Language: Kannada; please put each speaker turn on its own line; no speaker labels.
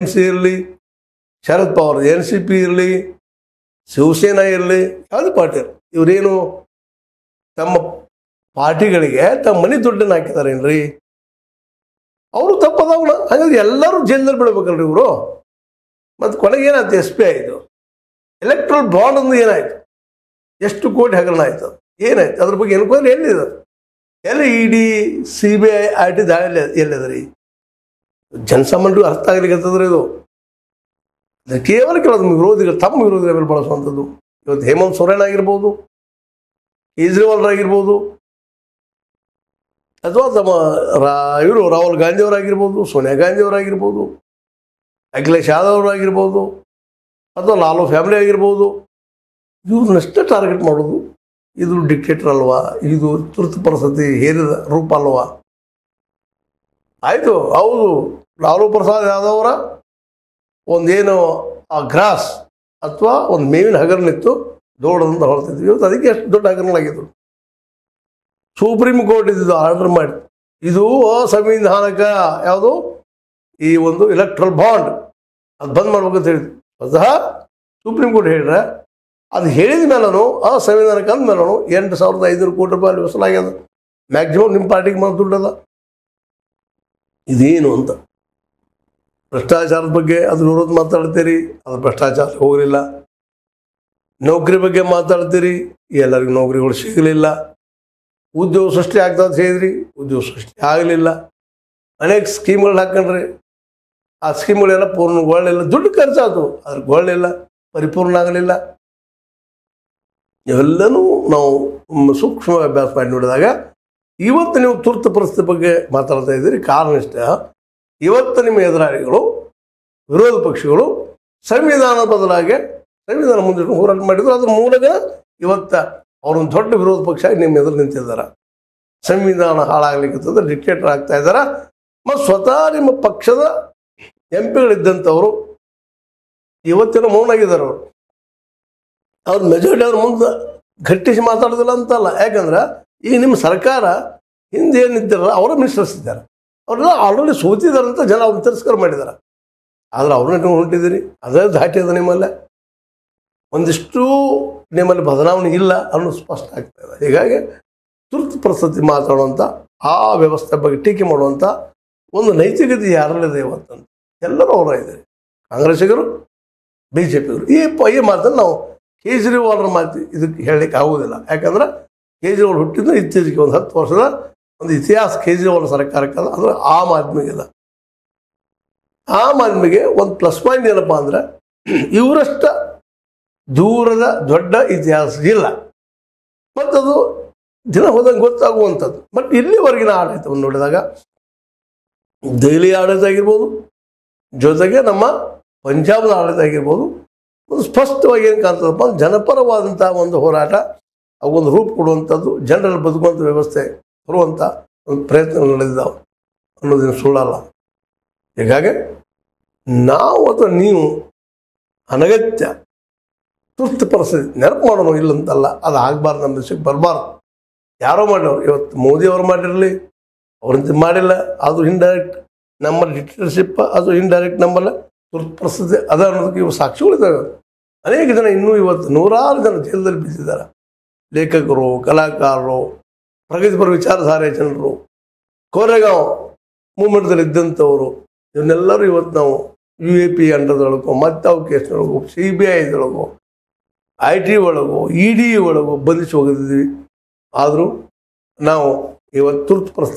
ಸಿ ಇರಲಿ, ಶರದ್ ಪವಾರ್ NCP ಇರಲಿ, ಶಿವಸೇನಾ ಇರಲಿ, ಯಾವುದು ಪಾರ್ಟಿ ಇವರೇನು ತಮ್ಮ ಪಾರ್ಟಿಗಳಿಗೆ ತಮ್ಮ ಮನೆ ದುಡ್ಡನ್ನು ಹಾಕಿದಾರೇನ್ರಿ? ಅವರು ತಪ್ಪದವಳ. ಹಾಗಾದ್ರೆ ಎಲ್ಲರೂ ಜೈಲಿನಲ್ಲಿ ಬಿಡಬೇಕಲ್ರಿ ಇವರು. ಮತ್ತು ಕೊನೆಗೆ ಏನಾಯ್ತು? SP ಆಯಿತು. ಎಲೆಕ್ಟ್ರಲ್ ಬಾಂಡ್ ಒಂದು ಏನಾಯಿತು? ಎಷ್ಟು ಕೋಟಿ ಹಗರಣ ಆಯಿತು? ಏನಾಯ್ತು? ಅದ್ರ ಬಗ್ಗೆ ಎನ್ಕ್ವೈರಿ ಎಲ್ಲಿದೆ? ED CBI IT ದಾಳಿ ಎಲ್ಲಿದೆ? ಜನಸಾಮಾನ್ಯರು ಅರ್ಥ ಆಗ್ಲಿಕ್ಕಂತಂದ್ರೆ ಇದು ಕೇವಲ ಕೆಲವು ವಿರೋಧಿಗಳು ತಮ್ಮ ವಿರೋಧಿಗಳ ಮೇಲೆ ಬಳಸುವಂಥದ್ದು. ಇವತ್ತು ಹೇಮಂತ್ ಸೊರೇನ್ ಆಗಿರ್ಬೋದು, ಕೇಜ್ರಿವಾಲ್ ಆಗಿರ್ಬೋದು, ಅಥವಾ ತಮ್ಮ ಇವರು ರಾಹುಲ್ ಗಾಂಧಿ ಅವರಾಗಿರ್ಬೋದು, ಸೋನಿಯಾ ಗಾಂಧಿ ಅವರಾಗಿರ್ಬೋದು, ಅಖಿಲೇಶ್ ಯಾದವ್ ಅವರಾಗಿರ್ಬೋದು, ಅಥವಾ ಲಾಲು ಫ್ಯಾಮಿಲಿ ಆಗಿರ್ಬೋದು, ಇವ್ರನ್ನಷ್ಟೇ ಟಾರ್ಗೆಟ್ ಮಾಡೋದು. ಇದು ಡಿಕ್ಟೇಟರ್ ಅಲ್ವಾ? ಇದು ತುರ್ತು ಪರಿಸ್ಥಿತಿ ಹೇರಿದ ರೂಪ ಅಲ್ವಾ? ಆಯಿತು, ಹೌದು, ಲಾಲು ಪ್ರಸಾದ್ ಯಾದವ್ ಅವರ ಒಂದೇನು ಆ ಗ್ರಾಸ್ ಅಥವಾ ಒಂದು ಮೇವಿನ ಹಗರಣಿತ್ತು, ದೊಡ್ಡದಂತ ಹೊಳ್ತಿದ್ವಿ. ಇವತ್ತು ಅದಕ್ಕೆ ಎಷ್ಟು ದೊಡ್ಡ ಹಗರಣಗಳಾಗಿತ್ತು. ಸುಪ್ರೀಂ ಕೋರ್ಟ್ ಇದ್ದು ಆರ್ಡರ್ ಮಾಡಿ ಇದು ಅಸಂವಿಧಾನಕ ಯಾವುದು ಈ ಒಂದು ಎಲೆಕ್ಟ್ರಲ್ ಬಾಂಡ್ ಅದು ಬಂದ್ ಮಾಡ್ಬೇಕಂತ ಹೇಳಿದ್ರು. ಸ್ವತಃ ಸುಪ್ರೀಂ ಕೋರ್ಟ್ ಹೇಳಿದ್ರೆ ಅದು ಹೇಳಿದ ಮೇಲೂ ಅಸಂವಿಧಾನಕ ಅಂದಮೇಲೂ 8,500 ಕೋಟಿ ರೂಪಾಯಿ ವಸೂಲಾಗ್ಯದ. ಮ್ಯಾಕ್ಸಿಮಮ್ ನಿಮ್ಮ ಪಾರ್ಟಿಗೆ ಮಾತ್ರ ದುಡ್ಡದ. ಇದೇನು ಅಂತ ಭ್ರಷ್ಟಾಚಾರದ ಬಗ್ಗೆ ಅದ್ರ ವಿರೋಧ ಮಾತಾಡ್ತೀರಿ, ಅದು ಭ್ರಷ್ಟಾಚಾರ ಹೋಗಲಿಲ್ಲ. ನೌಕರಿ ಬಗ್ಗೆ ಮಾತಾಡ್ತೀರಿ, ಎಲ್ಲರಿಗೂ ನೌಕರಿಗಳು ಸಿಗಲಿಲ್ಲ. ಉದ್ಯೋಗ ಸೃಷ್ಟಿ ಆಗ್ತದೆ ಹೇಳಿದ್ರಿ, ಉದ್ಯೋಗ ಸೃಷ್ಟಿ ಆಗಲಿಲ್ಲ. ಅನೇಕ ಸ್ಕೀಮ್ಗಳು ಹಾಕೊಂಡ್ರಿ, ಆ ಸ್ಕೀಮ್ಗಳೆಲ್ಲ ಪೂರ್ಣಗೊಳ್ಳಲಿಲ್ಲ. ದುಡ್ಡು ಖರ್ಚಾಯ್ತು, ಅದ್ರ ಗೊಳ್ಳಿಲ್ಲ, ಪರಿಪೂರ್ಣ ಆಗಲಿಲ್ಲ. ಇವೆಲ್ಲನೂ ನಾವು ಸೂಕ್ಷ್ಮ ಅಭ್ಯಾಸ ಮಾಡಿ ನೋಡಿದಾಗ ಇವತ್ತು ನೀವು ತುರ್ತು ಪರಿಸ್ಥಿತಿ ಬಗ್ಗೆ ಮಾತಾಡ್ತಾ ಇದ್ದೀರಿ. ಕಾರಣ ಇಷ್ಟ, ಇವತ್ತು ನಿಮ್ಮ ಎದುರಾಳಿಗಳು ವಿರೋಧ ಪಕ್ಷಗಳು ಸಂವಿಧಾನದ ಬದಲಾಗಿ ಸಂವಿಧಾನ ಮುಂದೆ ಹೋರಾಟ ಮಾಡಿದ್ರು. ಅದ್ರ ಮೂಲಕ ಇವತ್ತು ಅವರೊಂದು ದೊಡ್ಡ ವಿರೋಧ ಪಕ್ಷ ನಿಮ್ಮ ಎದುರು ನಿಂತಿದ್ದಾರೆ. ಸಂವಿಧಾನ ಹಾಳಾಗ್ಲಿಕ್ಕೆ ಡಿಕ್ಟೇಟರ್ ಆಗ್ತಾ ಇದ್ದಾರೆ. ಮತ್ತು ಸ್ವತಃ ನಿಮ್ಮ ಪಕ್ಷದ MP ಗಳಿದ್ದಂಥವರು ಇವತ್ತಿನ ಮೌನಾಗಿದ್ದಾರೆ. ಅವ್ರ ಮೆಜಾರಿಟಿ ಅವ್ರ ಮುಂದೆ ಘಟ್ಟಿಸಿ ಮಾತಾಡೋದಿಲ್ಲ ಅಂತಲ್ಲ. ಯಾಕಂದ್ರೆ ಈಗ ನಿಮ್ಮ ಸರ್ಕಾರ ಹಿಂದೆ ಏನಿದ್ದಾರಲ್ಲ ಅವರ ಮಿನಿಸ್ಟರ್ಸ್ ಇದ್ದಾರೆ, ಅವರೆಲ್ಲ ಆಲ್ರೆಡಿ ಸೋತಿದ್ದಾರಂತ ಜನ ಅವ್ರನ್ನ ತಿರಸ್ಕಾರ ಮಾಡಿದ್ದಾರೆ. ಆದರೆ ಅವ್ರನ್ನ ಹೊಂಟಿದ್ದೀರಿ, ಅದೇ ಧಾಟಿ ಅದ ನಿಮ್ಮಲ್ಲೇ. ಒಂದಿಷ್ಟು ನಿಮ್ಮಲ್ಲಿ ಬದಲಾವಣೆ ಇಲ್ಲ ಅನ್ನೋದು ಸ್ಪಷ್ಟ ಆಗ್ತಾ ಇದೆ. ಹೀಗಾಗಿ ತುರ್ತು ಪರಿಸ್ಥಿತಿ ಮಾತಾಡುವಂಥ ಆ ವ್ಯವಸ್ಥೆ ಬಗ್ಗೆ ಟೀಕೆ ಮಾಡುವಂಥ ಒಂದು ನೈತಿಕತೆ ಯಾರಲ್ಲಿದೆ ಇವತ್ತಂತ ಎಲ್ಲರೂ ಅವರ ಇದ್ದಾರೆ. ಕಾಂಗ್ರೆಸ್ಸಿಗರು, BJPಗರು. ಈ ಮಾತನ್ನು ನಾವು ಕೇಜ್ರಿವಾಲ್ರ ಮಾತು ಇದಕ್ಕೆ ಹೇಳಲಿಕ್ಕೆ ಆಗೋದಿಲ್ಲ. ಯಾಕಂದ್ರೆ ಕೇಜ್ರಿವಾಲ್ ಹುಟ್ಟಿದ್ದು ಇತ್ತೀಚೆಗೆ ಒಂದು 10 ವರ್ಷದ ಒಂದು ಇತಿಹಾಸ ಕೇಜ್ರಿವಾಲ್ ಸರ್ಕಾರಕ್ಕೆ ಅದ. ಅಂದರೆ ಆಮ್ ಆದ್ಮಿಗೆ ಆಮ್ ಆದ್ಮಿಗೆ ಒಂದು ಪ್ಲಸ್ ಪಾಯಿಂಟ್ ಏನಪ್ಪ ಅಂದರೆ ಇವರಷ್ಟ ದೂರದ ದೊಡ್ಡ ಇತಿಹಾಸ ಇಲ್ಲ, ಮತ್ತದು ದಿನ ಹೋದಂಗೆ ಗೊತ್ತಾಗುವಂಥದ್ದು. ಬಟ್ ಇಲ್ಲಿವರೆಗಿನ ಆಡಳಿತವನ್ನು ನೋಡಿದಾಗ ದೆಹಲಿ ಆಡಳಿತ ಆಗಿರ್ಬೋದು, ಜೊತೆಗೆ ನಮ್ಮ ಪಂಜಾಬ್ನ ಆಡಳಿತ ಆಗಿರ್ಬೋದು, ಒಂದು ಸ್ಪಷ್ಟವಾಗಿ ಏನು ಕಾಣ್ತದಪ್ಪ, ಜನಪರವಾದಂಥ ಒಂದು ಹೋರಾಟ, ಅವೊಂದು ರೂಪ ಕೊಡುವಂಥದ್ದು, ಜನರಲ್ಲಿ ಬದುಕುವಂಥ ವ್ಯವಸ್ಥೆ ಬರುವಂಥ ಒಂದು ಪ್ರಯತ್ನಗಳು ನಡೆದಿದ್ದಾವೆ ಅನ್ನೋದನ್ನು ಸುಳ್ಳಲ್ಲ. ಹೀಗಾಗಿ ನಾವು ಅಥವಾ ನೀವು ಅನಗತ್ಯ ತುರ್ತು ಪರಿಸ್ಥಿತಿ ನೆನಪು ಮಾಡೋಣ ಇಲ್ಲಂತಲ್ಲ, ಅದು ಆಗಬಾರ್ದು, ನಮ್ಮ ದೇಶಕ್ಕೆ ಬರಬಾರ್ದು. ಯಾರೋ ಮಾಡಿದವರು, ಇವತ್ತು ಮೋದಿಯವರು ಮಾಡಿರಲಿ, ಅವ್ರಂತ ಮಾಡಿಲ್ಲ, ಅದು ಇಂಡೈರೆಕ್ಟ್ ನಮ್ಮ ಡಿಕ್ಟೇಟರ್ಶಿಪ್, ಅದು ಇಂಡೈರೆಕ್ಟ್ ನಮ್ಮಲ್ಲ ತುರ್ತು ಪರಿಸ್ಥಿತಿ ಅದ ಅನ್ನೋದಕ್ಕೆ ಇವು ಸಾಕ್ಷಿಗಳಿದ್ದಾವೆ. ಅನೇಕ ಜನ ಇನ್ನೂ ಇವತ್ತು 100 ಜನ ಜೈಲದಲ್ಲಿ ಬಿದ್ದಿದ್ದಾರೆ. ಲೇಖಕರು, ಕಲಾಕಾರರು, ಪ್ರಗತಿಪರ ವಿಚಾರಧಾರೆ ಜನರು, ಕೋರೆಗಾಂವ್ ಮೂವ್ಮೆಂಟ್ದಲ್ಲಿ ಇದ್ದಂಥವರು, ಇವನ್ನೆಲ್ಲರೂ ಇವತ್ತು ನಾವು UAP ಅಂಡರ್ದೊಳಗೋ, ಮತ್ತಾವು ಕೇಸ್ನೊಳಗೋ, CBI ಒಳಗೋ, IT ಒಳಗೋ, ED ಒಳಗೋ ಬಂಧಿಸಿ ಹೋಗಿದ್ದೀವಿ. ಆದರೂ ನಾವು ಇವತ್ತು ತುರ್ತು ಪರಿಸ್ಥಿತಿ